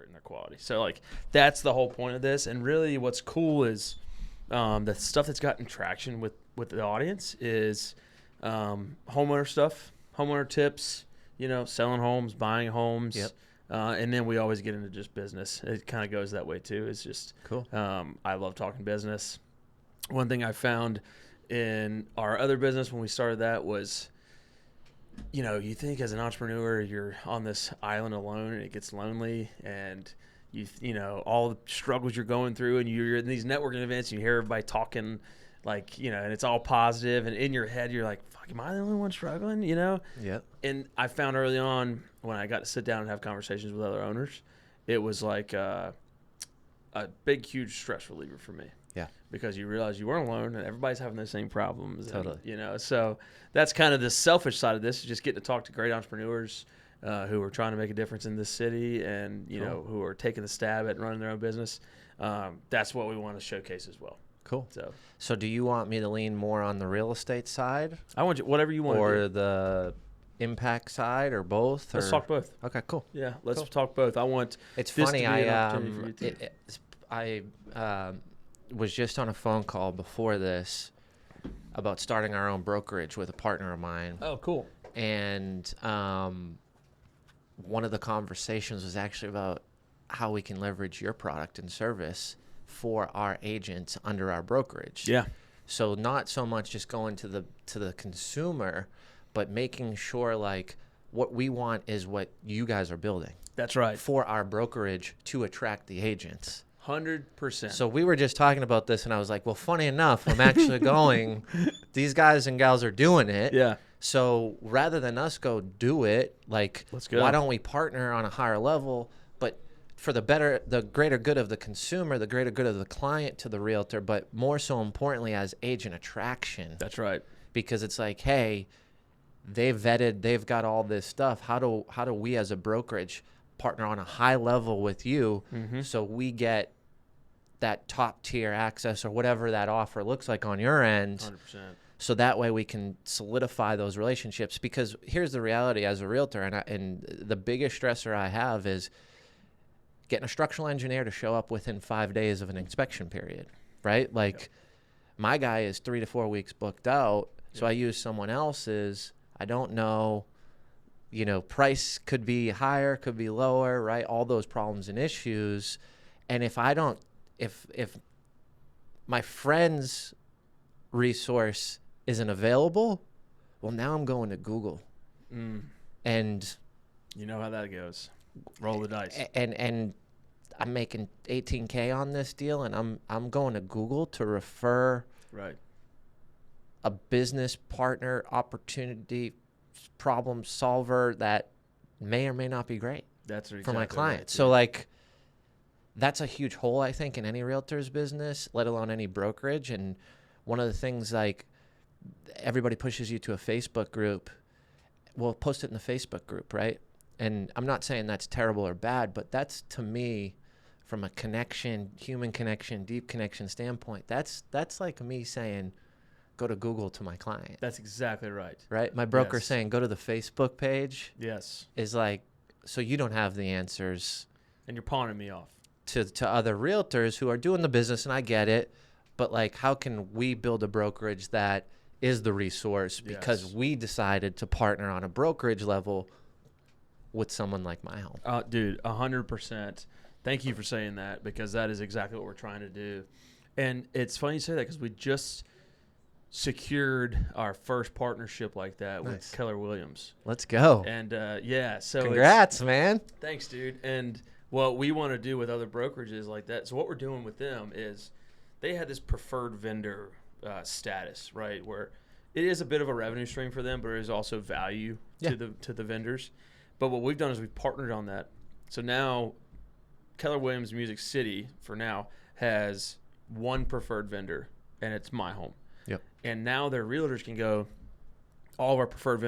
in their quality. So like that's the whole point of this. And really, what's cool is the stuff that's gotten traction with the audience is homeowner stuff, homeowner tips. Selling homes, buying homes. Yep. And then we always get into just business. It kind of goes that way too. It's just cool. I love talking business. One thing I found in our other business when we started that was, you think as an entrepreneur you're on this island alone and it gets lonely, and all the struggles you're going through, and you're in these networking events and you hear everybody talking like, and it's all positive, and in your head you're like, fuck, am I the only one struggling? Yep. And I found early on when I got to sit down and have conversations with other owners, it was like a big, huge stress reliever for me. Yeah. Because you realize you weren't alone and everybody's having the same problems. Totally. And, so that's kind of the selfish side of this, just getting to talk to great entrepreneurs who are trying to make a difference in this city and, who are taking the stab at running their own business. That's what we want to showcase as well. Cool. So do you want me to lean more on the real estate side? I want you, whatever you want to do. Or the impact side, or both? Let's talk both. Okay, cool. Yeah, let's talk both. I want It's this funny, to be an opportunity for you too. I was just on a phone call before this about starting our own brokerage with a partner of mine. Oh, cool. And one of the conversations was actually about how we can leverage your product and service for our agents under our brokerage. Yeah. So not so much just going to the consumer, but making sure like what we want is what you guys are building. That's right. For our brokerage to attract the agents. 100%. So we were just talking about this, and I was like, well, funny enough, I'm actually going, these guys and gals are doing it. Yeah. So rather than us go do it, like, let's go. Why don't we partner on a higher level, but for the greater good of the consumer, the greater good of the client to the realtor, but more so importantly as agent attraction. That's right. Because it's like, hey, they've vetted, they've got all this stuff. How do we as a brokerage partner on a high level with you, so we get that top tier access or whatever that offer looks like on your end? 100%. So that way we can solidify those relationships. Because here's the reality as a realtor, and the biggest stressor I have is getting a structural engineer to show up within 5 days of an inspection period, right? Like, my guy is 3 to 4 weeks booked out, so I use someone else's. I don't know, price could be higher, could be lower, right? All those problems and issues. And if my friend's resource isn't available, well, now I'm going to Google. And you know how that goes. Roll the dice. And I'm making $18K on this deal, and I'm going to Google to refer a business partner, opportunity, problem solver that may or may not be great for my client. Right, so like, that's a huge hole, I think, in any realtor's business, let alone any brokerage. And one of the things, like, everybody pushes you to a Facebook group. Well, post it in the Facebook group, right? And I'm not saying that's terrible or bad, but that's, to me, from a connection, human connection, deep connection standpoint, that's like me saying, go to Google to my client. That's exactly right. Right? My broker saying, go to the Facebook page. Yes. Is like, so you don't have the answers. And you're pawning me off. To other realtors who are doing the business, and I get it, but like, how can we build a brokerage that is the resource because we decided to partner on a brokerage level with someone like MyHome? Dude, 100%. Thank you for saying that, because that is exactly what we're trying to do. And it's funny you say that, because we just secured our first partnership like that with Keller Williams. Let's go. And so congrats, man. Thanks, dude. And what we want to do with other brokerages like that, so what we're doing with them is they had this preferred vendor status, right, where it is a bit of a revenue stream for them, but there is also value to the vendors. But what we've done is we've partnered on that. So now Keller Williams Music City, for now, has one preferred vendor, and it's MyHome. Yep. And now their realtors can go, all of our preferred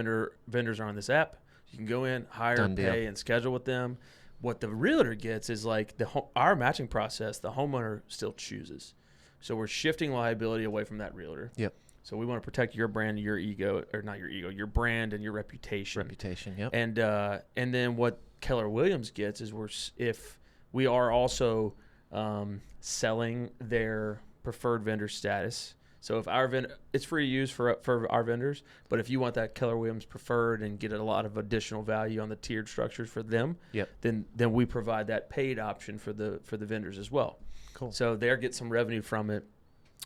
vendors are on this app. You can go in, hire, pay, and schedule with them. What the realtor gets is like our matching process, the homeowner still chooses. So we're shifting liability away from that realtor. Yep. So we want to protect your brand, your ego, or not your ego, your brand and your reputation. Yep. And then what Keller Williams gets is if we are also selling their preferred vendor status. So if our vendor, it's free to use for our vendors, but if you want that Keller Williams preferred and get a lot of additional value on the tiered structures for them, then we provide that paid option for the vendors as well. Cool. So they'll get some revenue from it.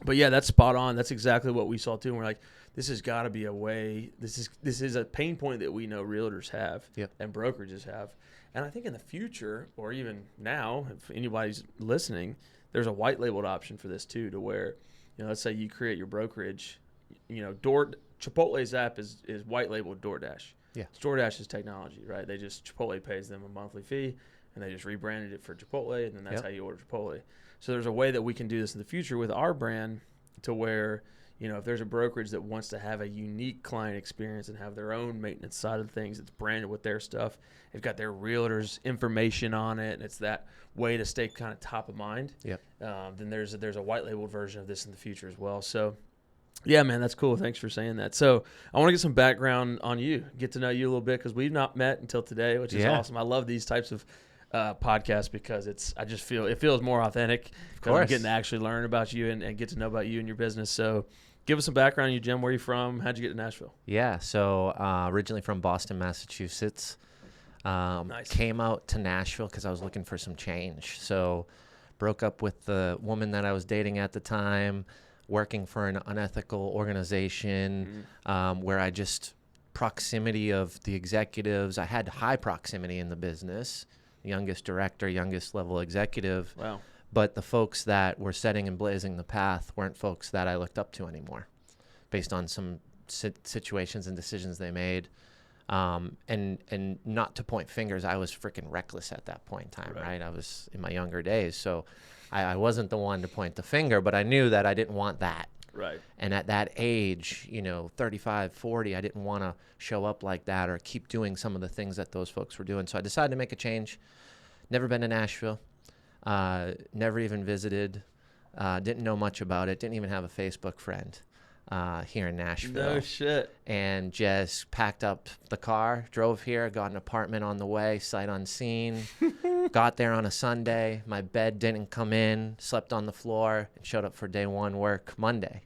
But yeah, that's spot on. That's exactly what we saw too. And we're like, this has got to be a way. This is a pain point that we know realtors have and brokerages have. And I think in the future, or even now, if anybody's listening, there's a white labeled option for this too, to where, let's say you create your brokerage, Chipotle's app is white labeled DoorDash. Yeah. It's DoorDash's technology, right? Chipotle pays them a monthly fee, and they just rebranded it for Chipotle, and then that's how you order Chipotle. So there's a way that we can do this in the future with our brand, to where, if there's a brokerage that wants to have a unique client experience and have their own maintenance side of things, it's branded with their stuff. They've got their realtors' information on it, and it's that way to stay kind of top of mind. Then there's a white labeled version of this in the future as well. So, yeah, man, that's cool. Thanks for saying that. So I want to get some background on you, get to know you a little bit, because we've not met until today, which is awesome. I love these types of podcast because I just feel it feels more authentic. Of course. I'm getting to actually learn about you and get to know about you and your business. So give us some background on you, Jim. Where are you from? How'd you get to Nashville? Yeah, so originally from Boston, Massachusetts. Nice. Came out to Nashville because I was looking for some change. So broke up with the woman that I was dating at the time, working for an unethical organization where I just proximity of the executives. I had high proximity in the business. Youngest director, youngest level executive. Wow. But the folks that were setting and blazing the path weren't folks that I looked up to anymore based on some situations and decisions they made. And not to point fingers, I was freaking reckless at that point in time, right? I was in my younger days. So I wasn't the one to point the finger, but I knew that I didn't want that. Right. And at that age, 35, 40, I didn't want to show up like that or keep doing some of the things that those folks were doing. So I decided to make a change. Never been to Nashville. Never even visited. Didn't know much about it. Didn't even have a Facebook friend here in Nashville. No shit. And just packed up the car, drove here, got an apartment on the way, sight unseen. Got there on a Sunday. My bed didn't come in. Slept on the floor and showed up for day one work Monday.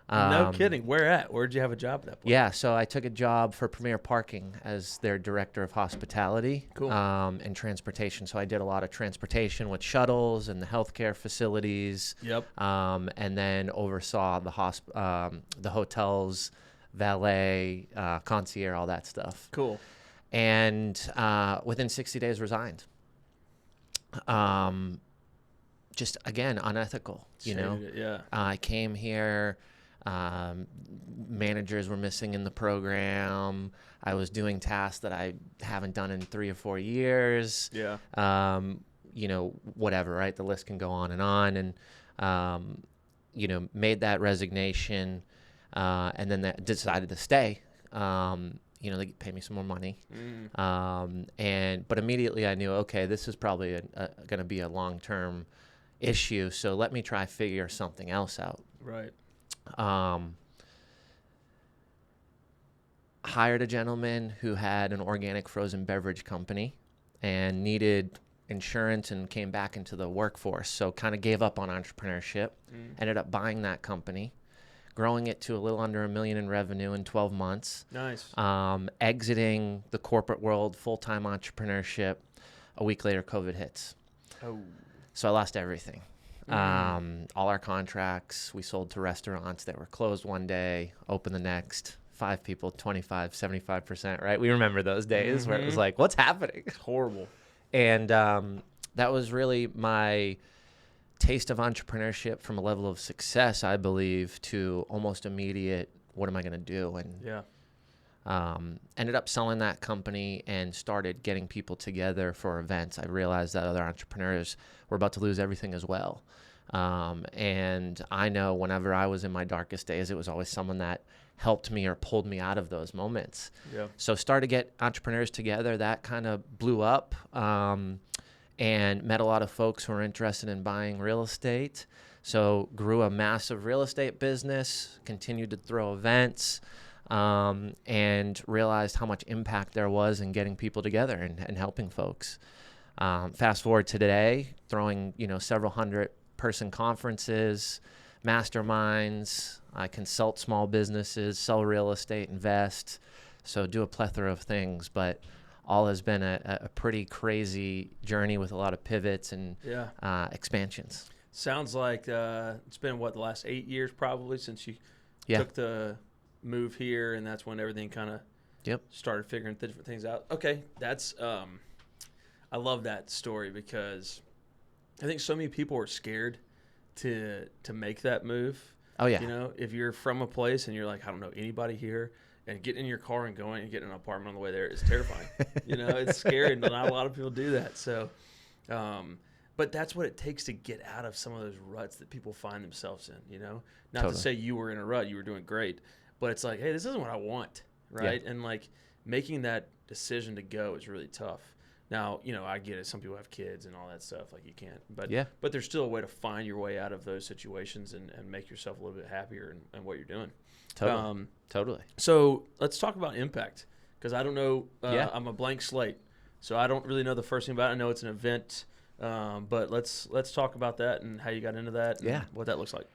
No kidding. Where at? Where'd you have a job at that point? Yeah, so I took a job for Premier Parking as their director of hospitality and transportation. So I did a lot of transportation with shuttles and the healthcare facilities. Yep. And then oversaw the hotels, valet, concierge, all that stuff. Cool. And within 60 days resigned. Just again, unethical, Yeah. I came here. Managers were missing in the program. I was doing tasks that I haven't done in 3 or 4 years. Yeah. Whatever, right? The list can go on. And, made that resignation, and then decided to stay. They pay me some more money. But immediately I knew, okay, this is probably going to be a long-term issue. So let me try figure something else out. Right. Hired a gentleman who had an organic frozen beverage company and needed insurance and came back into the workforce. So kind of gave up on entrepreneurship, ended up buying that company, growing it to a little under $1 million in revenue in 12 months. Nice. Exiting the corporate world, full-time entrepreneurship. A week later, COVID hits. Oh. So I lost everything. All our contracts, we sold to restaurants that were closed one day, open the next, 5 people, 25, 75%, right? We remember those days where it was like, what's happening? It's horrible. And that was really my taste of entrepreneurship from a level of success, I believe, to almost immediate, what am I going to do? And ended up selling that company and started getting people together for events. I realized that other entrepreneurs were about to lose everything as well. And I know whenever I was in my darkest days, it was always someone that helped me or pulled me out of those moments. Yeah. So started to get entrepreneurs together. That kind of blew up, and met a lot of folks who were interested in buying real estate. So grew a massive real estate business, continued to throw events, and realized how much impact there was in getting people together and helping folks. Fast forward to today, throwing, several hundred person conferences, masterminds. I consult small businesses, sell real estate, invest. So do a plethora of things, but all has been a pretty crazy journey with a lot of pivots and expansions. Sounds like it's been, the last 8 years probably since you took the move here, and that's when everything kind of started figuring different things out. Okay, that's I love that story because I think so many people are scared to make that move. Oh, yeah. If you're from a place and you're like, I don't know anybody here, and getting in your car and going and getting an apartment on the way there is terrifying. It's scary, and not a lot of people do that. So, but that's what it takes to get out of some of those ruts that people find themselves in, Not Totally. to say you were in a rut, you were doing great, but it's like, hey, this isn't what I want, right? Yeah. And, like, making that decision to go is really tough. Now, I get it. Some people have kids and all that stuff. Like, you can't. But there's still a way to find your way out of those situations and make yourself a little bit happier in what you're doing. Totally. So let's talk about impact, because I don't know. I'm a blank slate, so I don't really know the first thing about it. I know it's an event, but let's talk about that and how you got into that and what that looks like.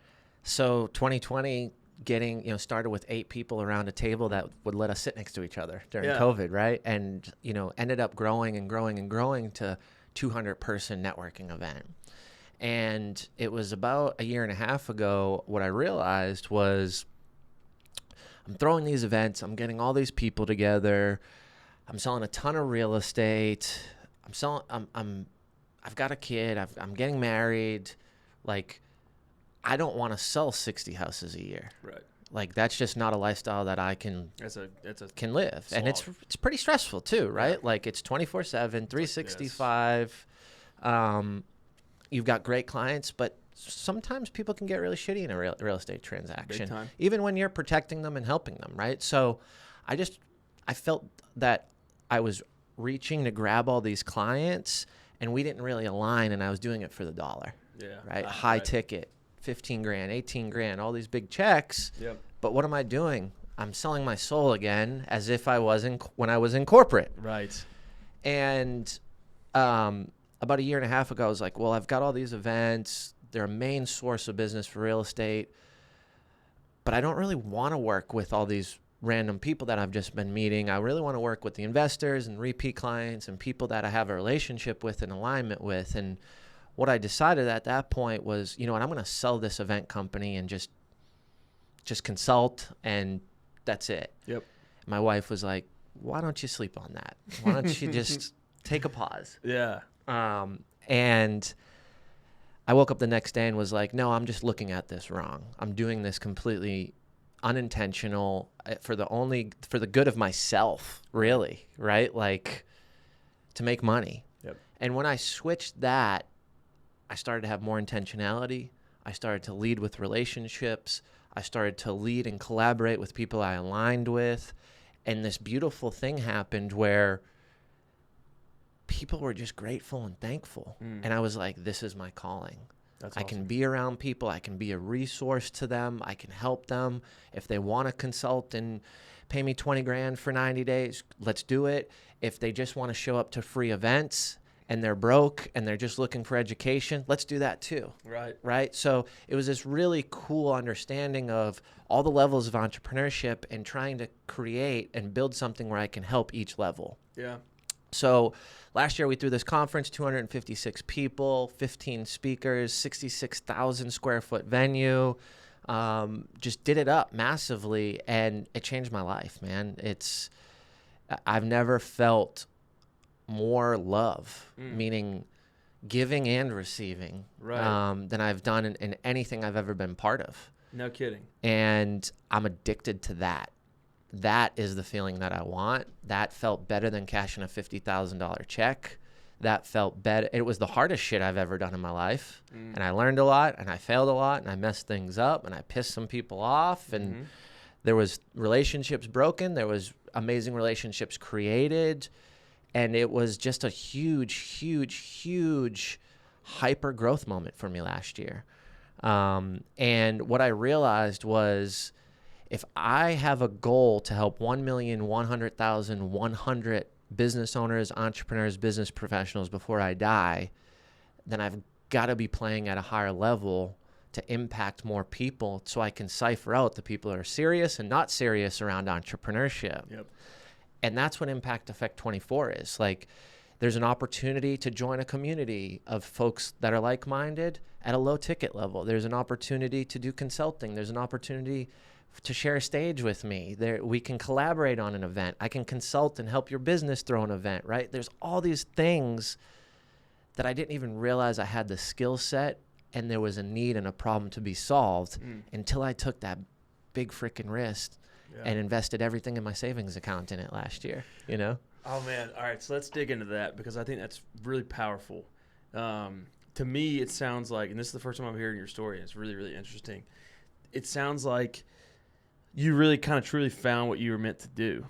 So 2020, getting started with 8 people around a table that would let us sit next to each other during COVID, right? And ended up growing and growing and growing to 200-person networking event. And it was about a year and a half ago, what I realized was I'm throwing these events, I'm getting all these people together, I'm selling a ton of real estate, I've got a kid, I'm getting married, like, I don't want to sell 60 houses a year. Right. Like, that's just not a lifestyle that I can live. slog. And it's pretty stressful too, right? Yeah. Like, it's 24/7, 365. You've got great clients, but sometimes people can get really shitty in a real estate transaction, Big time. even when you're protecting them and helping them, right? So I felt that I was reaching to grab all these clients, and we didn't really align, and I was doing it for the dollar. Yeah. Right? High ticket. 15 grand, 18 grand, all these big checks. Yep. But what am I doing? I'm selling my soul again as if I was when I was in corporate. Right. And about a year and a half ago, I was like, well, I've got all these events. They're a main source of business for real estate. But I don't really want to work with all these random people that I've just been meeting. I really want to work with the investors and repeat clients and people that I have a relationship with and alignment with. And what I decided at that point was, I'm going to sell this event company and just consult, and that's it. Yep. My wife was like, why don't you sleep on that? Why don't you just take a pause? Yeah. And I woke up the next day and was like, no, I'm just looking at this wrong. I'm doing this completely unintentional for the good of myself, really, right? Like, to make money. Yep. And when I switched that, I started to have more intentionality. I started to lead with relationships. I started to lead and collaborate with people I aligned with. And this beautiful thing happened where people were just grateful and thankful. And I was like, this is my calling. That's I awesome. can be around people. I can be a resource to them. I can help them. If they want to consult and pay me 20 grand for 90 days, let's do it. If they just want to show up to free events and they're broke and they're just looking for education, let's do that too. Right. So it was this really cool understanding of all the levels of entrepreneurship and trying to create and build something where I can help each level. Yeah. So last year we threw this conference, 256 people, 15 speakers, 66,000 square foot venue. Just did it up massively, and it changed my life, man. I've never felt more love, meaning giving and receiving, than I've done in anything I've ever been part of. No kidding. And I'm addicted to that. That is the feeling that I want. That felt better than cashing a $50,000 check. That felt better. It was the hardest shit I've ever done in my life. And I learned a lot, and I failed a lot, and I messed things up, and I pissed some people off, and there was relationships broken. There was amazing relationships created. And it was just a huge, huge, huge hyper growth moment for me last year. And what I realized was, if I have a goal to help 1,100,100 business owners, entrepreneurs, business professionals before I die, then I've got to be playing at a higher level to impact more people so I can cipher out the people that are serious and not serious around entrepreneurship. Yep. And that's what Impact Effect 24 is. Like, there's an opportunity to join a community of folks that are like-minded at a low ticket level. There's an opportunity to do consulting. There's an opportunity to share a stage with me. We can collaborate on an event. I can consult and help your business throw an event, right? There's all these things that I didn't even realize I had the skill set and there was a need and a problem to be solved until I took that big freaking risk and invested everything in my savings account in it last year, you know? Oh, man. All right, so let's dig into that because I think that's really powerful. To me, it sounds like, and this is the first time I'm hearing your story, and it's really, really interesting. It sounds like you really kind of truly found what you were meant to do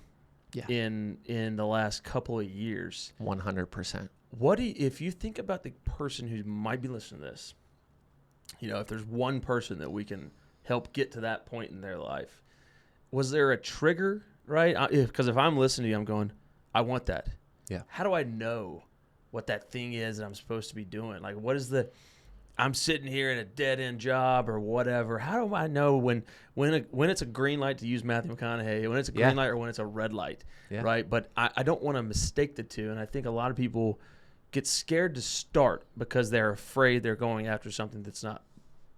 in the last couple of years. 100%. If you think about the person who might be listening to this, you know, if there's one person that we can help get to that point in their life, was there a trigger, right? Because if I'm listening to you, I'm going, I want that. Yeah. How do I know what that thing is that I'm supposed to be doing? Like, what is I'm sitting here in a dead end job or whatever. How do I know when it's a green light, to use Matthew McConaughey, when it's a green light or when it's a red light, right? But I don't want to mistake the two. And I think a lot of people get scared to start because they're afraid they're going after something that's not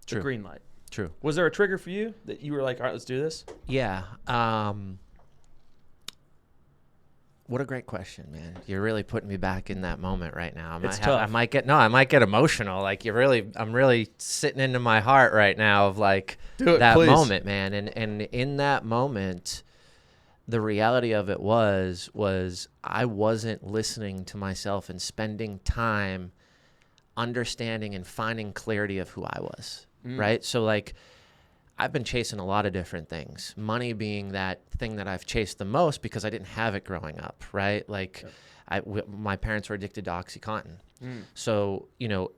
the green light. True. Was there a trigger for you that you were like, all right, let's do this? Yeah. What a great question, man. You're really putting me back in that moment right now. I might get emotional. Like I'm really sitting into my heart right now of like that please. moment, man. And in that moment, the reality of it was I wasn't listening to myself and spending time understanding and finding clarity of who I was, right? So like, I've been chasing a lot of different things, money being that thing that I've chased the most because I didn't have it growing up, right? Like my parents were addicted to OxyContin. So, you know,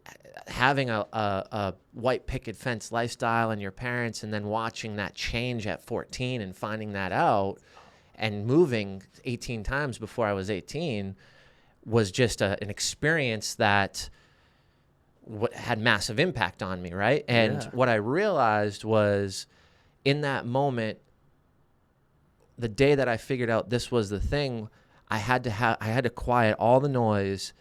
having a white picket fence lifestyle and your parents and then watching that change at 14 and finding that out and moving 18 times before I was 18 was just an experience that had massive impact on me, right? And what I realized was in that moment, the day that I figured out this was the thing, I had to quiet all the noise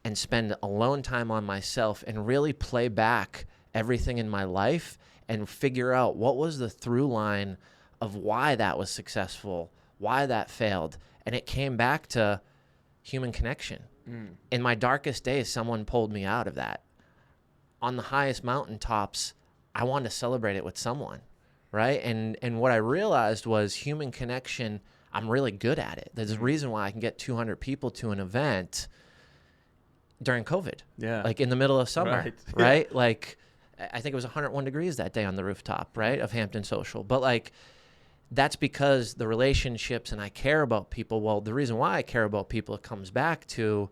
and spend alone time on myself and really play back everything in my life and figure out what was the through line of why that was successful, why that failed. And it came back to human connection. In my darkest days, someone pulled me out of that. On the highest mountaintops, I wanted to celebrate it with someone, right? And what I realized was human connection, I'm really good at it. There's a reason why I can get 200 people to an event during COVID. Yeah. Like in the middle of summer, right? Yeah. Like I think it was 101 degrees that day on the rooftop, right, of Hampton Social. But like that's because the relationships and I care about people. Well, the reason why I care about people, it comes back to,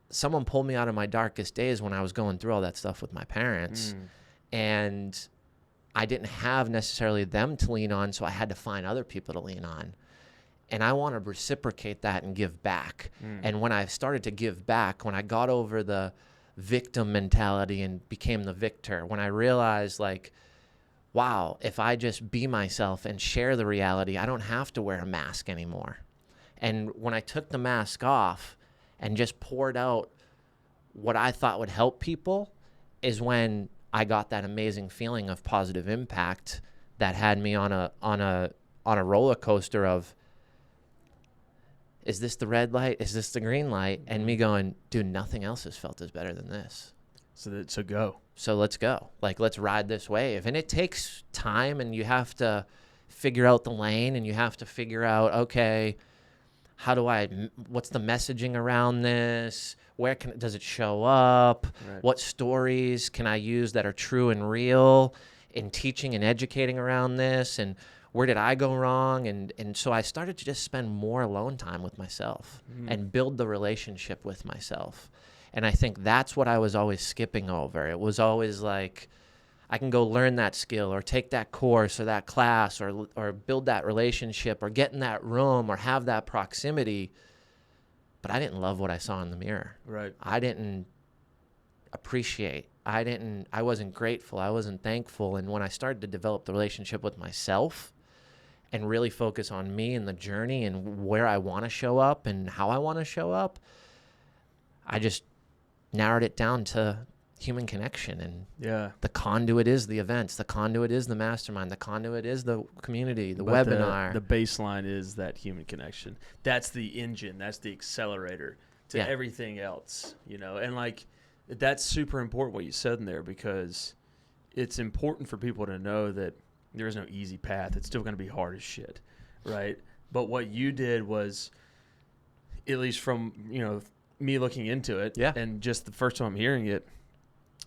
someone pulled me out of my darkest days when I was going through all that stuff with my parents. And I didn't have necessarily them to lean on, so I had to find other people to lean on. And I want to reciprocate that and give back. And when I started to give back, when I got over the victim mentality and became the victor, when I realized like, wow, if I just be myself and share the reality, I don't have to wear a mask anymore. And when I took the mask off and just poured out what I thought would help people is when I got that amazing feeling of positive impact that had me on a roller coaster of, is this the red light? Is this the green light? And me going, dude, nothing else has felt as better than this. So go. So let's go. Like, let's ride this wave. And it takes time, and you have to figure out the lane, and you have to figure out, okay, what's the messaging around this? Where does it show up? Right. What stories can I use that are true and real in teaching and educating around this? And where did I go wrong? And so I started to just spend more alone time with myself and build the relationship with myself. And I think that's what I was always skipping over. It was always like, I can go learn that skill or take that course or that class or build that relationship or get in that room or have that proximity. But I didn't love what I saw in the mirror. Right. I didn't appreciate. I wasn't grateful. I wasn't thankful. And when I started to develop the relationship with myself and really focus on me and the journey and where I want to show up and how I want to show up, I just narrowed it down to human connection. And the conduit is the events. The conduit is the mastermind. The conduit is the community, the webinar. The baseline is that human connection. That's the engine. That's the accelerator to everything else, you know. And like, that's super important what you said in there, because it's important for people to know that there is no easy path. It's still going to be hard as shit, right? But what you did was, at least from, you know, me looking into it and just the first time I'm hearing it,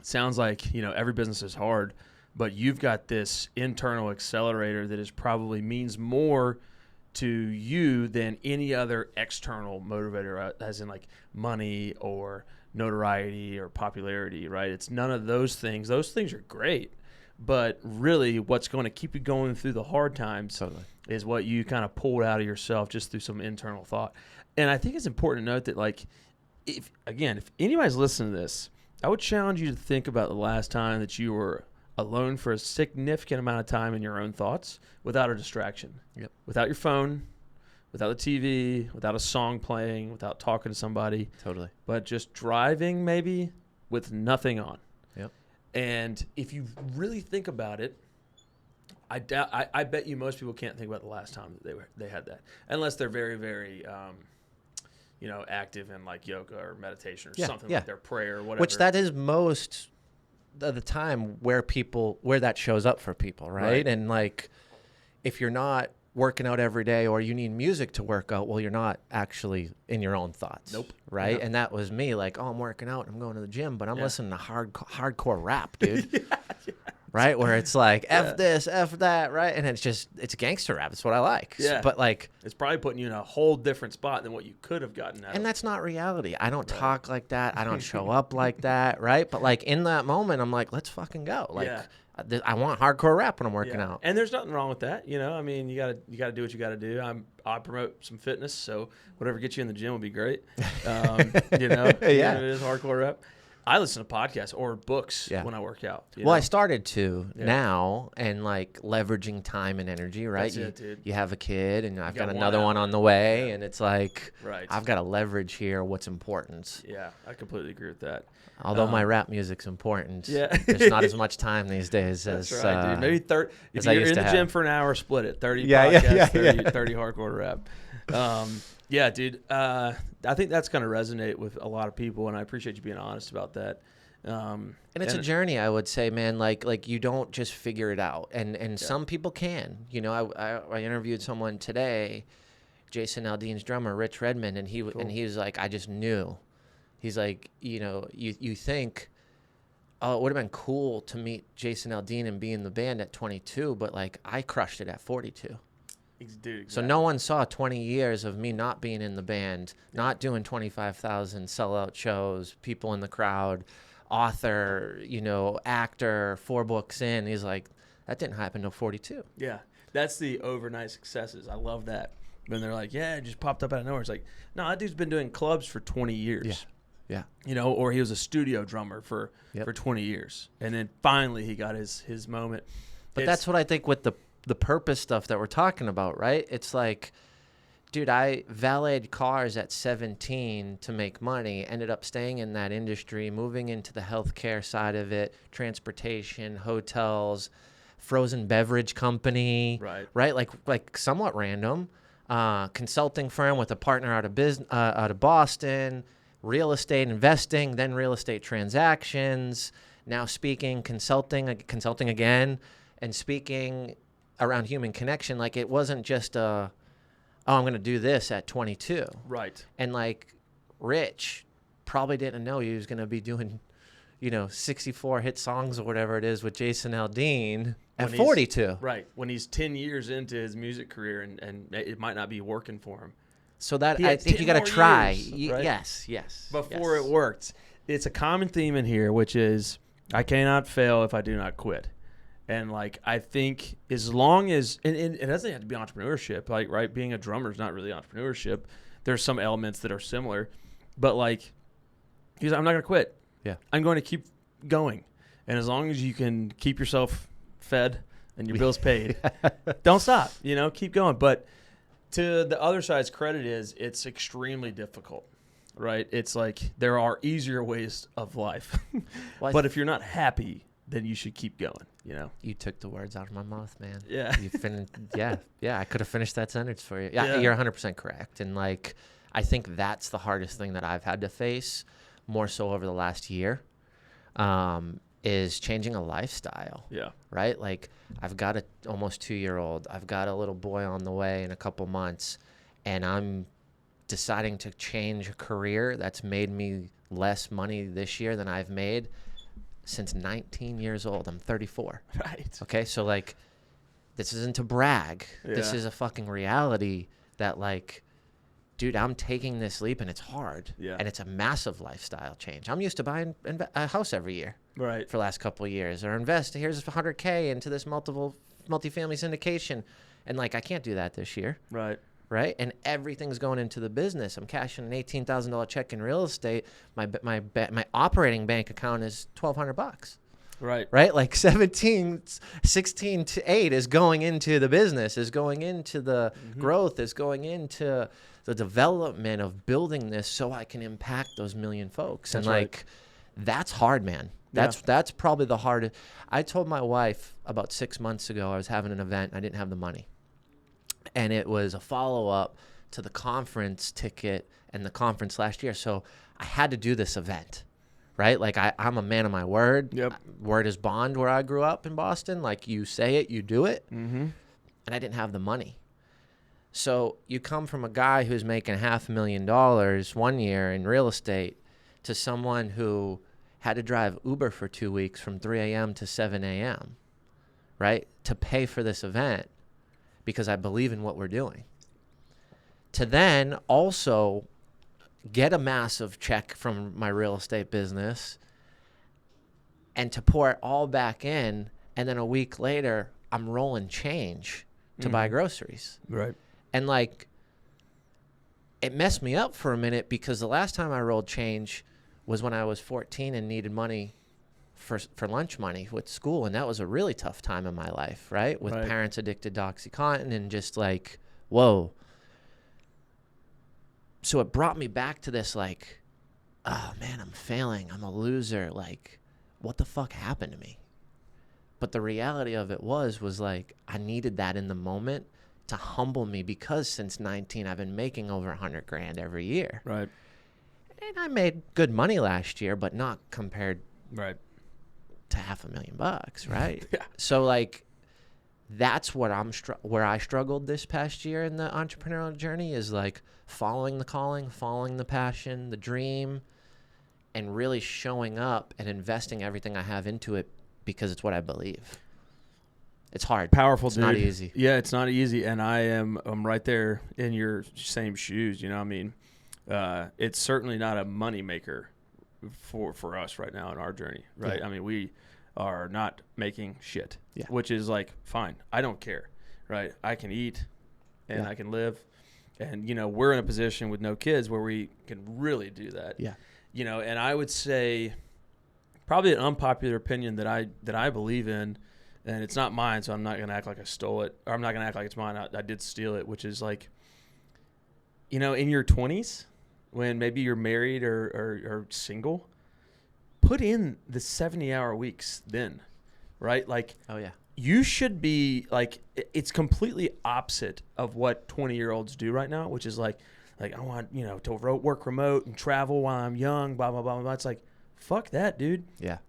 sounds like, you know, every business is hard, but you've got this internal accelerator that is probably means more to you than any other external motivator, as in like money or notoriety or popularity, right? It's none of those things. Those things are great, but really what's going to keep you going through the hard times is what you kind of pulled out of yourself just through some internal thought. And I think it's important to note that, like, if anybody's listening to this, I would challenge you to think about the last time that you were alone for a significant amount of time in your own thoughts without a distraction, without your phone, without the TV, without a song playing, without talking to somebody. Totally. But just driving maybe with nothing on. Yep. And if you really think about it, I bet you most people can't think about the last time that they had that, unless they're very, very, you know, active in like yoga or meditation or something like their prayer or whatever. Which that is most of the time where that shows up for people, right? And like, if you're not working out every day or you need music to work out, well, you're not actually in your own thoughts. Nope. Right? Yeah. And that was me, like, oh, I'm working out, I'm going to the gym, but I'm listening to hardcore rap, dude. Right? Where it's like, F this, F that, right? And it's gangster rap. It's what I like. Yeah. But like, it's probably putting you in a whole different spot than what you could have gotten out of. And that's not reality. I don't talk like that. I don't show up like that, right? But like, in that moment, I'm like, let's fucking go. Like, I want hardcore rap when I'm working out. And there's nothing wrong with that. You know, I mean, you gotta do what you gotta do. I promote some fitness, so whatever gets you in the gym would be great. You know, it is hardcore rap. I listen to podcasts or books when I work out. Well, I started to now, and like leveraging time and energy, right? That's it, dude. You have a kid, and I've got another one on the way, and it's like, right. I've got to leverage here what's important. Yeah, I completely agree with that. Although my rap music's important, there's not as much time these days as that's right, dude. Maybe 30. If you're in the gym for an hour, split it. 30 podcasts, 30 hardcore rap. Yeah, dude. I think that's going to resonate with a lot of people, and I appreciate you being honest about that. And it's a journey, I would say, man. Like you don't just figure it out, and some people can. You know, I interviewed someone today, Jason Aldean's drummer, Rich Redmond, and he was like, I just knew. He's like, you know, you think, oh, it would have been cool to meet Jason Aldean and be in the band at 22, but like I crushed it at 42. Dude, exactly. So no one saw 20 years of me not being in the band, not doing 25,000 sellout shows, people in the crowd, author, you know, actor, 4 books in. He's like, that didn't happen till 42. Yeah, that's the overnight successes. I love that. When they're like, yeah, it just popped up out of nowhere. It's like, no, that dude's been doing clubs for 20 years. Yeah. You know, or he was a studio drummer for 20 years. And then finally he got his moment. But that's what I think with the purpose stuff that we're talking about, right? It's like, dude, I valeted cars at 17 to make money, ended up staying in that industry, moving into the healthcare side of it, transportation, hotels, frozen beverage company, right? Like somewhat random, consulting firm with a partner out of Boston, real estate investing, then real estate transactions, now speaking, consulting again, and speaking around human connection. Like, it wasn't just I'm going to do this at 22. Right. And like, Rich probably didn't know he was going to be doing, you know, 64 hit songs or whatever it is with Jason Aldean at 42. Right. When he's 10 years into his music career and it might not be working for him. So that, I think you got to try. Right? Yes. Before it worked. It's a common theme in here, which is I cannot fail if I do not quit. And like, I think as long as, and it doesn't have to be entrepreneurship, like, right? Being a drummer is not really entrepreneurship. There's some elements that are similar, but like, I'm not going to quit. Yeah. I'm going to keep going. And as long as you can keep yourself fed and your bills paid, don't stop, keep going. But to the other side's credit is it's extremely difficult, right? It's like there are easier ways of life. Well, but if you're not happy, then you should keep going, You took the words out of my mouth, man. Yeah. You finished. Yeah. I could have finished that sentence for you. Yeah, you're 100% correct. And like, I think that's the hardest thing that I've had to face more so over the last year, is changing a lifestyle. Yeah. Right? Like, I've got a almost 2-year-old. I've got a little boy on the way in a couple months, and I'm deciding to change a career that's made me less money this year than I've made since 19 years old. I'm 34. Right. Okay, so like, this isn't to brag. Yeah. This is a fucking reality that, like, dude, I'm taking this leap and it's hard. Yeah. And it's a massive lifestyle change. I'm used to buying a house every year. Right. For the last couple of years, or here's $100K into this multifamily syndication. And like, I can't do that this year. Right. Right. And everything's going into the business. I'm cashing an $18,000 check in real estate. My operating bank account is $1,200. Right. Right. Like 16 to 8 is going into the business, is going into the growth, is going into the development of building this so I can impact those million folks. That's and like, that's hard, man. That's probably the hardest. I told my wife about 6 months ago I was having an event. I didn't have the money. And it was a follow-up to the conference ticket and the conference last year. So I had to do this event, right? Like, I'm a man of my word. Yep. Word is bond where I grew up in Boston. Like, you say it, you do it. Mm-hmm. And I didn't have the money. So you come from a guy who's making $500,000 1 year in real estate to someone who had to drive Uber for 2 weeks from 3 a.m. to 7 a.m., right, to pay for this event because I believe in what we're doing. To then also get a massive check from my real estate business and to pour it all back in, and then a week later, I'm rolling change to buy groceries. Right. And like, it messed me up for a minute because the last time I rolled change was when I was 14 and needed money for lunch money with school. And that was a really tough time in my life, right? With parents addicted to OxyContin and just like, whoa. So it brought me back to this like, oh man, I'm failing. I'm a loser. Like, what the fuck happened to me? But the reality of it was like, I needed that in the moment to humble me because since 19, I've been making over $100,000 every year. Right. And I made good money last year, but not compared Right. to $500,000, right? Yeah. So like, that's what where I struggled this past year in the entrepreneurial journey is like following the calling, following the passion, the dream, and really showing up and investing everything I have into it because it's what I believe. It's hard. Powerful, it's dude. Not easy. Yeah, it's not easy, and I'm right there in your same shoes. You know what I mean? It's certainly not a money maker for us right now in our journey, right? Yeah. I mean, we are not making shit, Yeah. which is like fine. I don't care, right? I can eat and I can live, and we're in a position with no kids where we can really do that. Yeah. And I would say probably an unpopular opinion that I believe in. And it's not mine, so I'm not going to act like I stole it. Or I'm not going to act like it's mine. I did steal it, which is like, in your 20s, when maybe you're married or single, put in the 70-hour weeks then, right? Like, Oh, yeah. you should be, like, it's completely opposite of what 20-year-olds do right now, which is like I want, to work remote and travel while I'm young, blah, blah, blah, blah, blah. It's like, fuck that, dude. Yeah.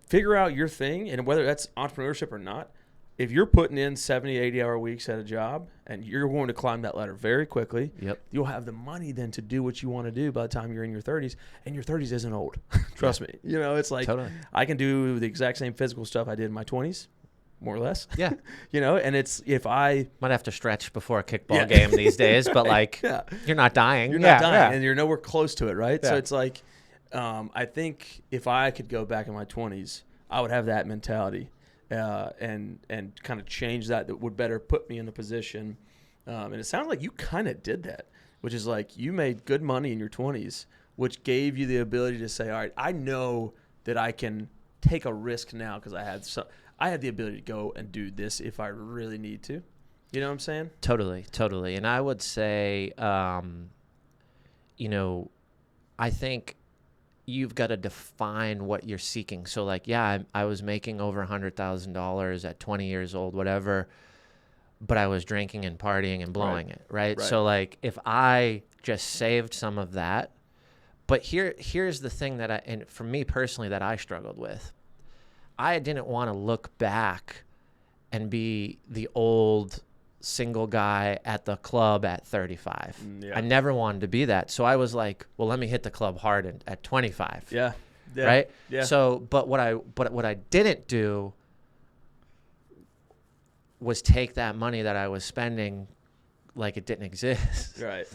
Figure out your thing, and whether that's entrepreneurship or not, if you're putting in 70, 80-hour weeks at a job and you're going to climb that ladder very quickly, Yep. you'll have the money then to do what you want to do by the time you're in your 30s, and your 30s isn't old. Trust me. It's like Totally. I can do the exact same physical stuff I did in my 20s, more or less. Yeah. And it's if I Might have to stretch before a kickball game these days, but like, you're not dying. You're not dying, and you're nowhere close to it, right? Yeah. So it's like, I think if I could go back in my 20s, I would have that mentality, and kind of change that would better put me in the position. And it sounded like you kind of did that, which is like you made good money in your 20s, which gave you the ability to say, all right, I know that I can take a risk now because I had the ability to go and do this if I really need to. You know what I'm saying? Totally. And I would say, I think you've got to define what you're seeking. So like, yeah, I was making over $100,000 at 20 years old, whatever, but I was drinking and partying and blowing it, right? So like, if I just saved some of that, but here's the thing and for me personally, that I struggled with. I didn't want to look back and be the old single guy at the club at 35. I never wanted to be that. So I was like, well, let me hit the club hard at 25. Yeah. Right? Yeah. So, but what I didn't do was take that money that I was spending like it didn't exist. Right.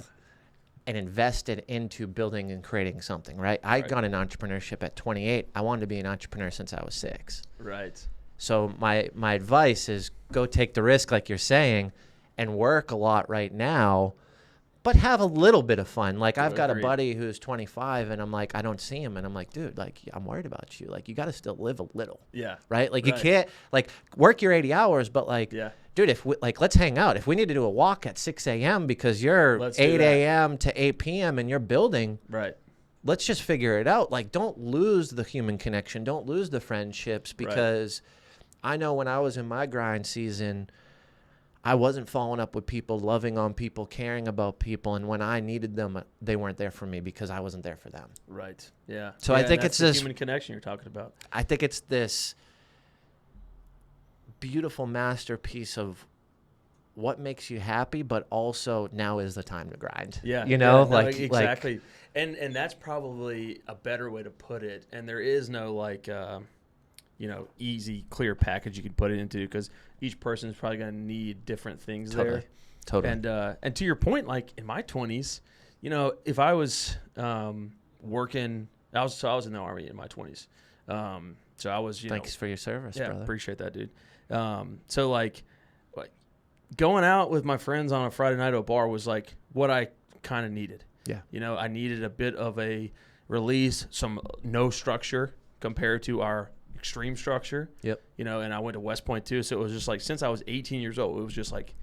And invest it into building and creating something, right? I got in entrepreneurship at 28. I wanted to be an entrepreneur since I was 6. Right. So my advice is go take the risk, like you're saying, and work a lot right now, but have a little bit of fun. Like I've got a buddy who's 25, and I'm like, I don't see him, and I'm like, dude, like I'm worried about you. Like you got to still live a little. Yeah. Right. Like you can't like work your 80 hours, but like, dude, if we, like let's hang out. If we need to do a walk at 6 a.m. because you're 8 a.m. to 8 p.m. and you're building. Right. Let's just figure it out. Like don't lose the human connection. Don't lose the friendships because. I know when I was in my grind season, I wasn't following up with people, loving on people, caring about people. And when I needed them, they weren't there for me because I wasn't there for them. Right. Yeah. So I think it's this human connection you're talking about. I think it's this beautiful masterpiece of what makes you happy, but also now is the time to grind. Yeah. Exactly. And that's probably a better way to put it. And there is no easy, clear package you could put it into because each person is probably going to need different things there. Totally. And to your point, like in my 20s, if I was working, I was in the Army in my 20s. So I was, Thanks for your service, brother. Appreciate that, dude. So like going out with my friends on a Friday night at a bar was like what I kind of needed. Yeah. I needed a bit of a release, some no structure compared to our extreme structure. Yep. And I went to West Point too, so it was just like since I was 18 years old, it was just like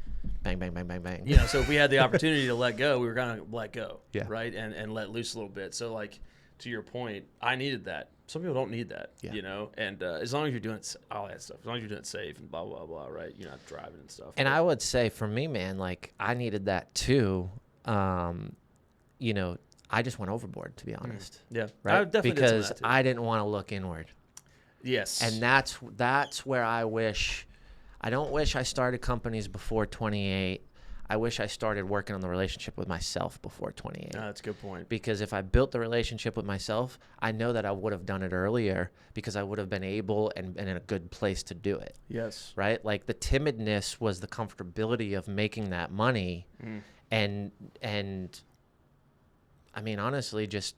bang, bang, bang, bang, bang. So if we had the opportunity to let go, we were gonna let go. Yeah. Right. And let loose a little bit. So like to your point, I needed that. Some people don't need that. Yeah. And as long as you're doing all that stuff, as long as you're doing it safe and blah blah blah, right? You're not driving and stuff. And I would say for me, man, like I needed that too. I just went overboard, to be honest. Yeah. Right. I definitely because did some of that too. I didn't want to look inward. Yes. And that's where I don't wish I started companies before 28. I wish I started working on the relationship with myself before 28. That's a good point. Because if I built the relationship with myself, I know that I would have done it earlier because I would have been able and in a good place to do it. Yes. Right? Like the timidness was the comfortability of making that money. And I mean, honestly, just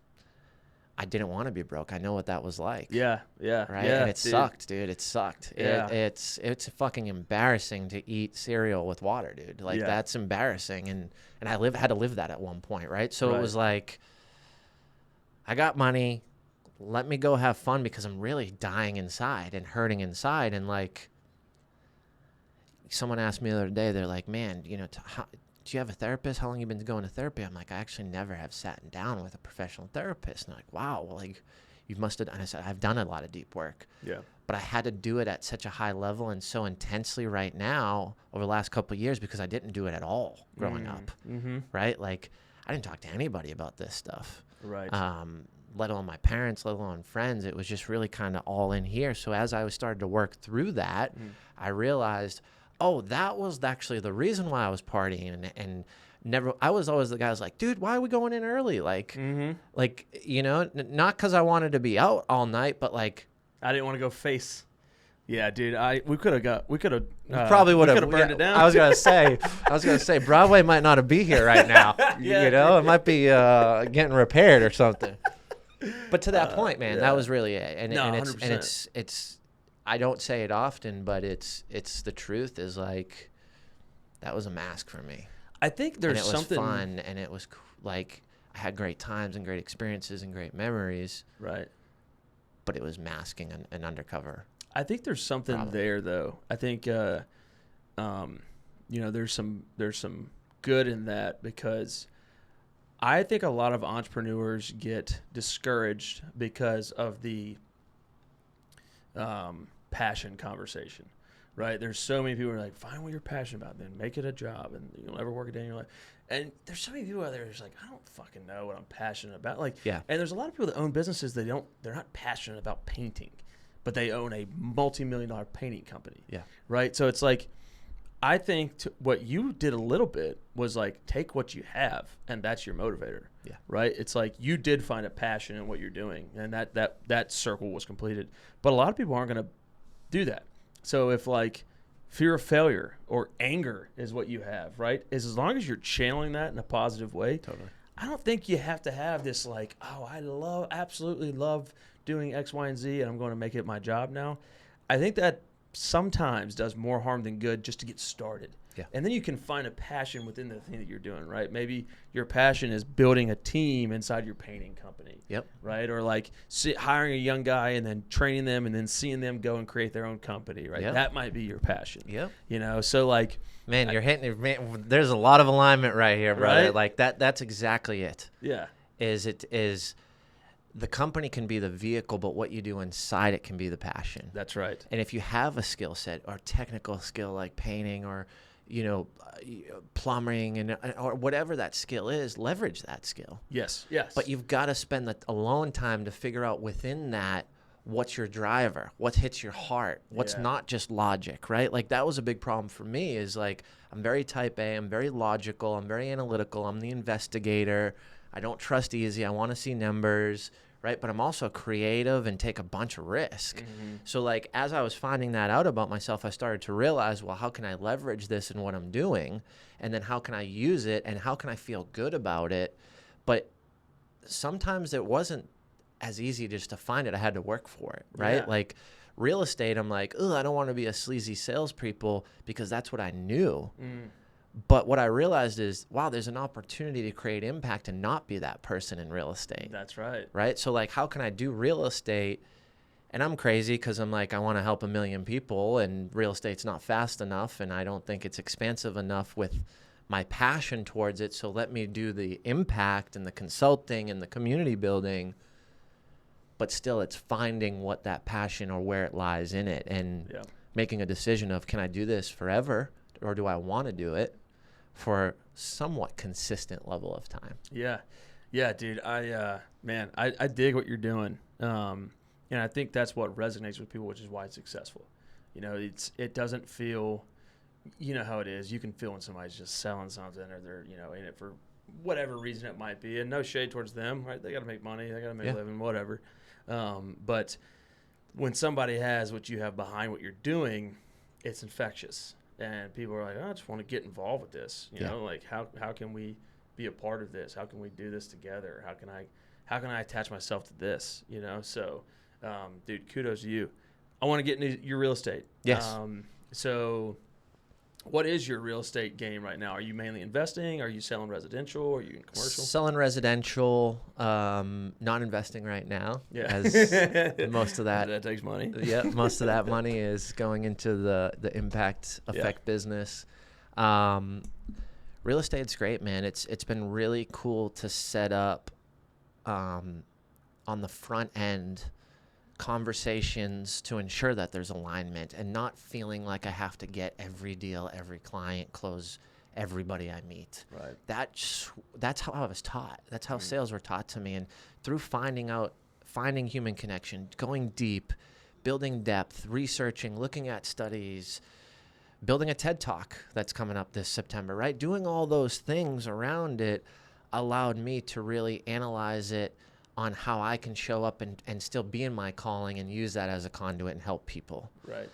I didn't want to be broke. I know what that was like. Yeah. Right. Yeah, and it sucked, dude. It sucked. Yeah. It's fucking embarrassing to eat cereal with water, dude. Like that's embarrassing. And I had to live that at one point. Right. So it was like, I got money. Let me go have fun because I'm really dying inside and hurting inside. And like someone asked me the other day, they're like, man, do you have a therapist? How long have you been going to therapy? I'm like, I actually never have sat down with a professional therapist. And they're like, wow, well, like you must have. And I said, I've done a lot of deep work. Yeah. But I had to do it at such a high level and so intensely right now over the last couple of years because I didn't do it at all growing up. Mm-hmm. Right. Like I didn't talk to anybody about this stuff. Right. Let alone my parents, let alone friends. It was just really kind of all in here. So as I started to work through that, I realized, oh, that was actually the reason why I was partying and never. I was always the guy who's like, dude, why are we going in early? Like, not because I wanted to be out all night, but like I didn't want to go face. Yeah, dude. We could have probably would have burned it down. I was gonna say Broadway might not be here right now. It might be getting repaired or something. But to that point, man, that was really it. And it's I don't say it often, but it's the truth is like, that was a mask for me. I think there's and it something was fun, and it was like I had great times and great experiences and great memories. Right. But it was masking an undercover. I think there's something problem there, though. I think, there's some good in that, because I think a lot of entrepreneurs get discouraged because of the passion conversation, right? There's so many people who are like, find what you're passionate about, then make it a job, and you'll never work a day in your life. And there's so many people out there who's like, I don't fucking know what I'm passionate about. Like, yeah. And there's a lot of people that own businesses, they're not passionate about painting, but they own a multi-million-dollar painting company. Yeah. Right. So it's like, I think what you did a little bit was like, take what you have, and that's your motivator. Yeah. Right. It's like you did find a passion in what you're doing, and that circle was completed. But a lot of people aren't going to do that. So if like fear of failure or anger is what you have, right? As long as you're channeling that in a positive way. Totally. I don't think you have to have this like, oh, absolutely love doing X, Y, and Z, and I'm going to make it my job now. I think that sometimes does more harm than good just to get started. Yeah. And then you can find a passion within the thing that you're doing, right? Maybe your passion is building a team inside your painting company. Yep. Right? Or like hiring a young guy and then training them and then seeing them go and create their own company, right? Yep. That might be your passion. Yep. So like, man, you're hitting, man, there's a lot of alignment right here, brother. Right? Like that's exactly it. Yeah. Is the company can be the vehicle, but what you do inside it can be the passion. That's right. And if you have a skill set or technical skill like painting or, plumbing or whatever that skill is, leverage that skill. Yes. But you've got to spend the alone time to figure out within that what's your driver, what hits your heart, what's not just logic, right? Like that was a big problem for me is like I'm very type A, I'm very logical, I'm very analytical, I'm the investigator. I don't trust easy. I want to see numbers, right? But I'm also creative and take a bunch of risk. Mm-hmm. So like as I was finding that out about myself, I started to realize, well, how can I leverage this in what I'm doing? And then how can I use it? And how can I feel good about it? But sometimes it wasn't as easy just to find it. I had to work for it, right? Yeah. Like real estate, I'm like, I don't want to be a sleazy salespeople because that's what I knew. Mm. But what I realized is, wow, there's an opportunity to create impact and not be that person in real estate. That's right. Right? So like, how can I do real estate? And I'm crazy because I'm like, I want to help 1 million people and real estate's not fast enough. And I don't think it's expansive enough with my passion towards it. So let me do the impact and the consulting and the community building. But still, it's finding what that passion or where it lies in it and making a decision of, can I do this forever or do I want to do it for somewhat consistent level of time? Yeah, dude. I dig what you're doing. And I think that's what resonates with people, which is why it's successful. It doesn't feel, how it is. You can feel when somebody's just selling something or they're, in it for whatever reason it might be. And no shade towards them, right? They got to make money. They got to make a living, whatever. But when somebody has what you have behind what you're doing, it's infectious. And people are like, I just want to get involved with this. Like how can we be a part of this? How can we do this together? How can I attach myself to this? So, dude, kudos to you. I want to get into your real estate. Yes. So what is your real estate game right now? Are you mainly investing? Are you selling residential? Are you in commercial? Selling residential, not investing right now. Yeah. As most of that takes money. Yeah, most of that money is going into the impact effect business. Real estate's great, man. It's been really cool to set up on the front end conversations to ensure that there's alignment and not feeling like I have to get every deal, every client, close everybody I meet. Right. That's how I was taught. That's how sales were taught to me. And through finding human connection, going deep, building depth, researching, looking at studies, building a TED Talk that's coming up this September, right? Doing all those things around it allowed me to really analyze it on how I can show up and still be in my calling and use that as a conduit and help people. Right.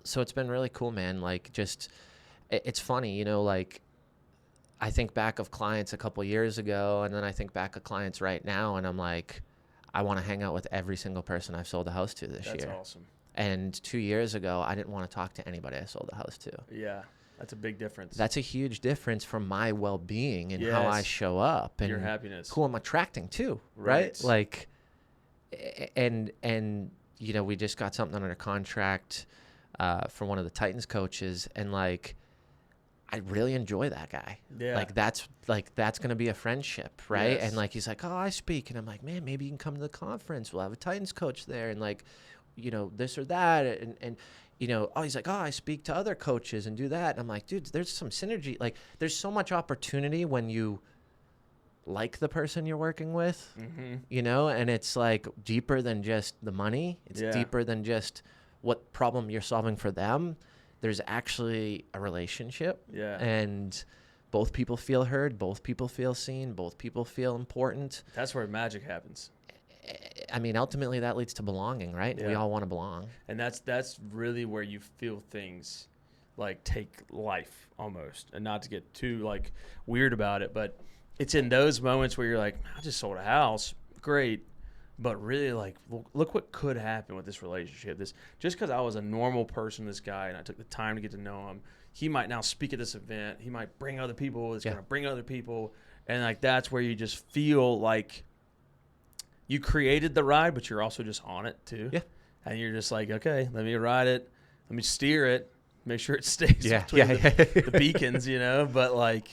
So it's been really cool, man. Like it's funny, like I think back of clients a couple years ago and then I think back of clients right now and I'm like, I want to hang out with every single person I've sold a house to this year. That's awesome. And 2 years ago, I didn't want to talk to anybody I sold the house to. Yeah. That's a big difference. That's a huge difference for my well-being and how I show up and your happiness. Who I'm attracting to, right? Like, and you know, we just got something under contract for one of the Titans coaches, and like, I really enjoy that guy. Yeah. Like that's going to be a friendship, right? Yes. And like, he's like, oh, I speak. And I'm like, man, maybe you can come to the conference. We'll have a Titans coach there. And like, you know, this or that. And you know, oh, he's like, oh, I speak to other coaches and do that. And I'm like, dude, there's some synergy. Like, there's so much opportunity when you like the person you're working with, you know, and it's like deeper than just the money. It's deeper than just what problem you're solving for them. There's actually a relationship, and both people feel heard, both people feel seen, both people feel important. That's where magic happens. I mean, ultimately that leads to belonging, right? We all want to belong. And that's really where you feel things like take life almost, and not to get too like weird about it, but it's in those moments where you're like, I just sold a house, great. But really, like, look what could happen with this relationship. This just because I was a normal person, this guy, and I took the time to get to know him, he might now speak at this event. He might bring other people. It's going to bring other people. And, like, that's where you just feel like you created the ride, but you're also just on it, too. Yeah. And you're just like, okay, let me ride it. Let me steer it. Make sure it stays between the beacons, you know. But, like...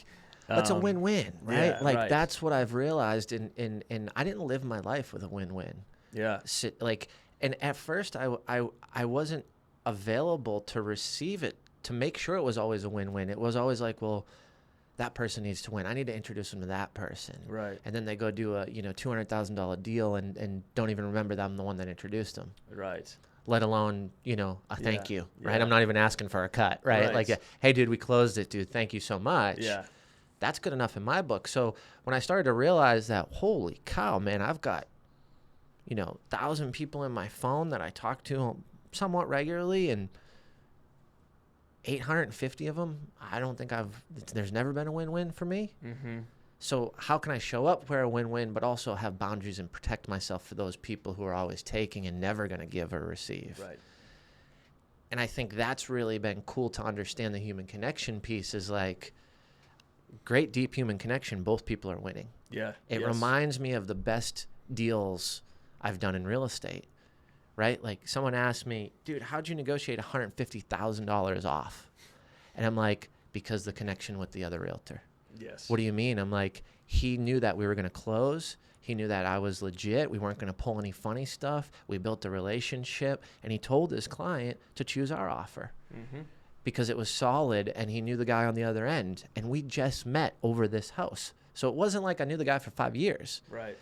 That's a win-win, right? Yeah, like that's what I've realized, and I didn't live my life with a win-win. Yeah. Like, and at first I wasn't available to receive it, to make sure it was always a win-win. It was always like, well, that person needs to win. I need to introduce them to that person. Right. And then they go do a $200,000 deal and don't even remember that I'm the one that introduced them. Right. Let alone, a thank you, right? I'm not even asking for a cut, right? Like, hey, dude, we closed it, dude. Thank you so much. Yeah. That's good enough in my book. So when I started to realize that, holy cow, man, I've got, 1,000 people in my phone that I talk to somewhat regularly, and 850 of them, I don't think there's never been a win-win for me. Mm-hmm. So how can I show up where a win-win, but also have boundaries and protect myself for those people who are always taking and never going to give or receive? Right. And I think that's really been cool to understand. The human connection piece is like, great deep human connection, both people are winning. Yeah. It reminds me of the best deals I've done in real estate, right? Like, someone asked me, dude, how'd you negotiate $150,000 off? And I'm like, because the connection with the other realtor. Yes. What do you mean? I'm like, he knew that we were going to close. He knew that I was legit. We weren't going to pull any funny stuff. We built a relationship, and he told his client to choose our offer. Mm-hmm. Because it was solid, and he knew the guy on the other end, and we just met over this house. So it wasn't like I knew the guy for 5 years. Right.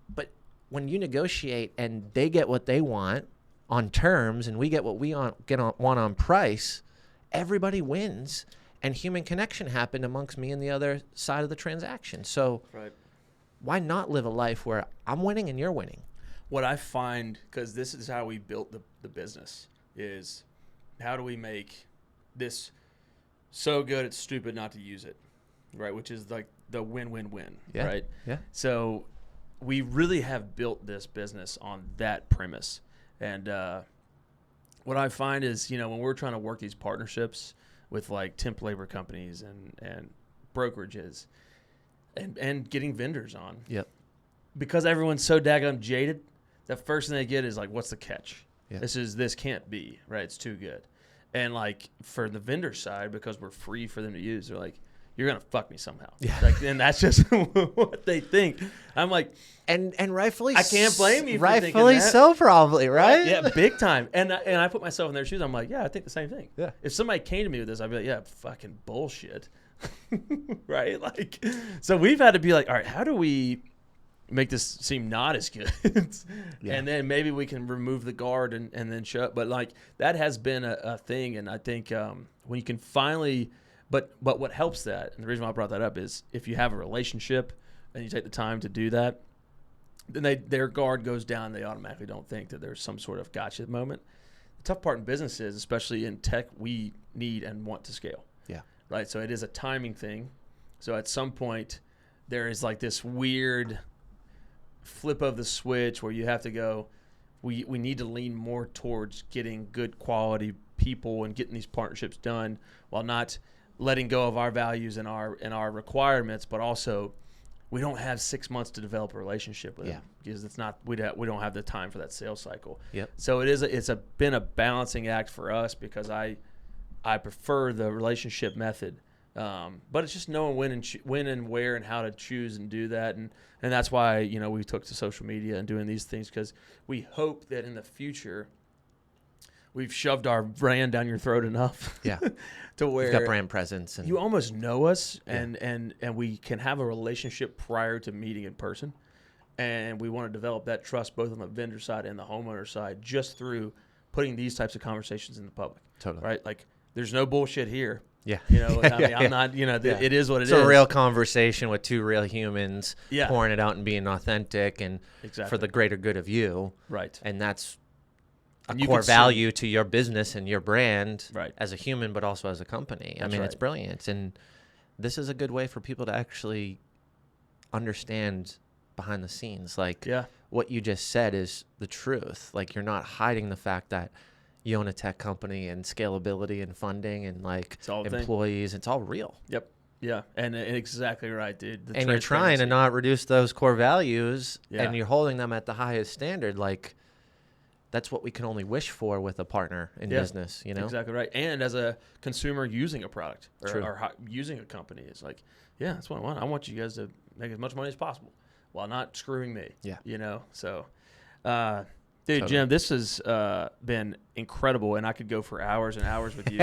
But when you negotiate and they get what they want on terms, and we get what we want on price, everybody wins, and human connection happened amongst me and the other side of the transaction. So why not live a life where I'm winning and you're winning? What I find, because this is how we built the business, is how do we make this so good it's stupid not to use it, right? Which is like the win-win-win, right? Yeah. So we really have built this business on that premise. And what I find is, when we're trying to work these partnerships with like temp labor companies and brokerages and getting vendors on, because everyone's so daggone jaded, the first thing they get is like, what's the catch? This can't be, right? It's too good. And like for the vendor side, because we're free for them to use, they're like, you're gonna fuck me somehow. Yeah. Like, and that's just what they think. I'm like, and rightfully, I can't blame you. Rightfully for thinking that. So, probably, right? Yeah, big time. And I put myself in their shoes. I'm like, yeah, I think the same thing. Yeah. If somebody came to me with this, I'd be like, yeah, fucking bullshit, right? Like, so we've had to be like, all right, how do we make this seem not as good? And then maybe we can remove the guard and then show up. But like, that has been a thing. And I think when you can finally, but what helps that, and the reason why I brought that up is if you have a relationship and you take the time to do that, then their guard goes down. They automatically don't think that there's some sort of gotcha moment. The tough part in business is, especially in tech, we need and want to scale. Yeah. Right. So it is a timing thing. So at some point there is like this weird flip of the switch where you have to go, we need to lean more towards getting good quality people and getting these partnerships done while not letting go of our values and our requirements, but also we don't have 6 months to develop a relationship with them because it's not we don't have the time for that sales cycle. Yep. So it's been a balancing act for us because I prefer the relationship method, but it's just knowing when and where and how to choose and do that, and that's why we took to social media and doing these things because we hope that in the future we've shoved our brand down your throat enough. Yeah. To where we've got brand presence and you almost know us and we can have a relationship prior to meeting in person. And we want to develop that trust both on the vendor side and the homeowner side just through putting these types of conversations in the public. Totally. Right? Like there's no bullshit here. Yeah. I'm not, it is what it is. It's a real conversation with two real humans Yeah. pouring it out and being authentic and for the greater good of you. Right. And that's a And you core could see- value to your business and your brand Right. as a human, but also as a company. That's It's right. brilliant. And this is a good way for people to actually understand behind the scenes. Like Yeah. what you just said is the truth. Like you're not hiding the fact that you own a tech company and scalability and funding and like It's all a thing. employees. It's all real. Yep. Yeah. And exactly right, dude. The And you're trying to transparency. not reduce those core values Yeah. and you're holding them at the highest standard. Like that's what we can only wish for with a partner in business, Exactly right. And as a consumer using a product True. or using a company, it's like, yeah, that's what I want. I want you guys to make as much money as possible while not screwing me. Yeah. So, dude, Totally. Jim, this has been incredible, and I could go for hours and hours with you,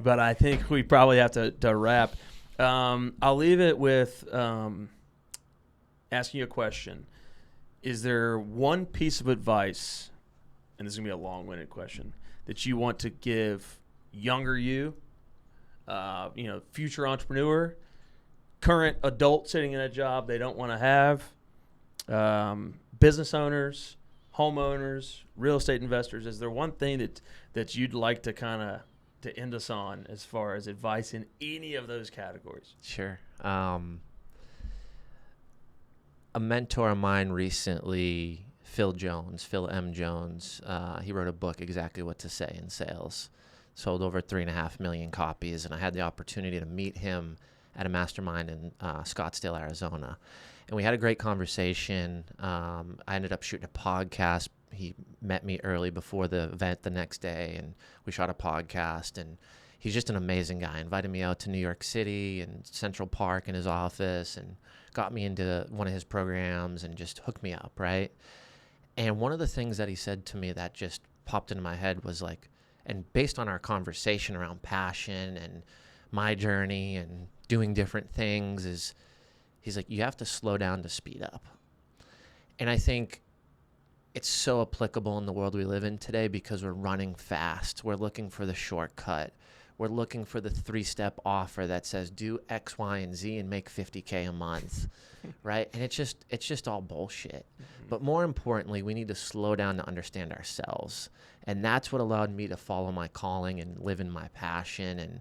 but I think we probably have to wrap. I'll leave it with asking you a question. Is there one piece of advice, and this is going to be a long-winded question, that you want to give younger you, future entrepreneur, current adult sitting in a job they don't want to have, business owners, homeowners, real estate investors? Is there one thing that you'd like to kind of to end us on as far as advice in any of those categories? Sure. A mentor of mine recently, Phil M. Jones, he wrote a book, Exactly What to Say in Sales. Sold over 3.5 million copies, and I had the opportunity to meet him at a mastermind in Scottsdale, Arizona. And we had a great conversation. I ended up shooting a podcast. He met me early before the event the next day, and we shot a podcast. And he's just an amazing guy. Invited me out to New York City and Central Park in his office and got me into one of his programs and just hooked me up, right? And one of the things that he said to me that just popped into my head was like, and based on our conversation around passion and my journey and doing different things, is he's like, you have to slow down to speed up. And I think it's so applicable in the world we live in today because we're running fast. We're looking for the shortcut. We're looking for the 3-step offer that says do X, Y, and Z and make $50K a month, right? And it's just all bullshit. Mm-hmm. But more importantly, we need to slow down to understand ourselves. And that's what allowed me to follow my calling and live in my passion and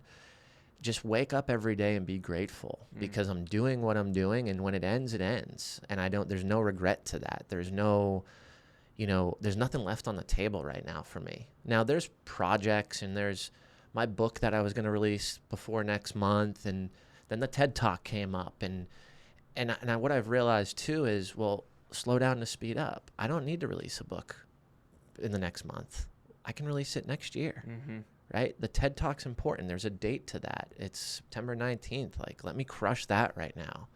just wake up every day and be grateful because I'm doing what I'm doing, and when it ends, it ends. And there's no regret to that. There's no, there's nothing left on the table right now for me. Now there's projects and there's my book that I was going to release before next month, and then the TED Talk came up, and what I've realized too is, well, slow down to speed up. I don't need to release a book in the next month. I can release it next year, right? The TED Talk's important. There's a date to that. It's September 19th. Like, let me crush that right now.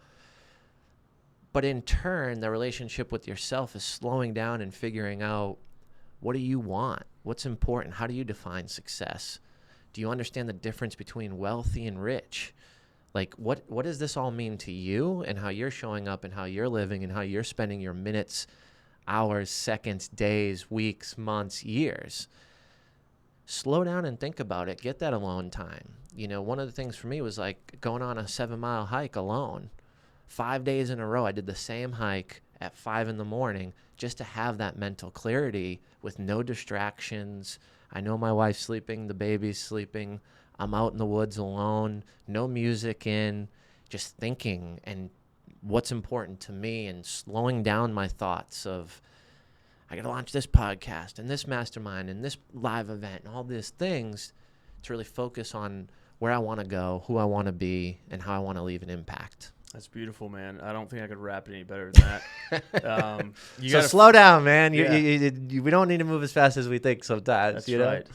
But in turn, the relationship with yourself is slowing down and figuring out, what do you want? What's important? How do you define success? Do you understand the difference between wealthy and rich? Like, what does this all mean to you and how you're showing up and how you're living and how you're spending your minutes, hours, seconds, days, weeks, months, years? Slow down and think about it. Get that alone time. One of the things for me was like going on a 7-mile hike alone. 5 days in a row, I did the same hike at 5 a.m. just to have that mental clarity with no distractions. I know my wife's sleeping, the baby's sleeping. I'm out in the woods alone, no music in, just thinking and what's important to me and slowing down my thoughts of I got to launch this podcast and this mastermind and this live event and all these things to really focus on where I want to go, who I want to be, and how I want to leave an impact. That's beautiful, man. I don't think I could wrap it any better than that. So slow down, man. Yeah. We don't need to move as fast as we think sometimes. That's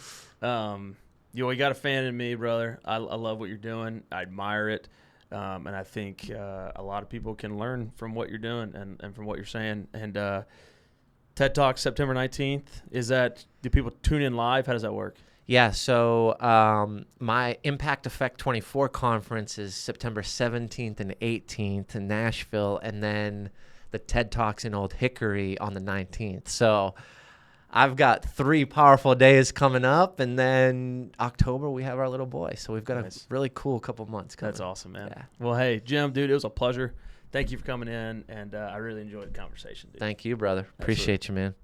right. You got a fan in me, brother. I love what you're doing. I admire it. And I think a lot of people can learn from what you're doing and from what you're saying. And TED Talk September 19th. Do people tune in live? How does that work? Yeah, so my Impact Effect 24 conference is September 17th and 18th in Nashville, and then the TED Talks in Old Hickory on the 19th. So I've got 3 powerful days coming up, and then October we have our little boy. So we've got a really cool couple months coming. That's awesome, man. Yeah. Well, hey, Jim, dude, it was a pleasure. Thank you for coming in, and I really enjoyed the conversation, dude. Thank you, brother. Appreciate you, man.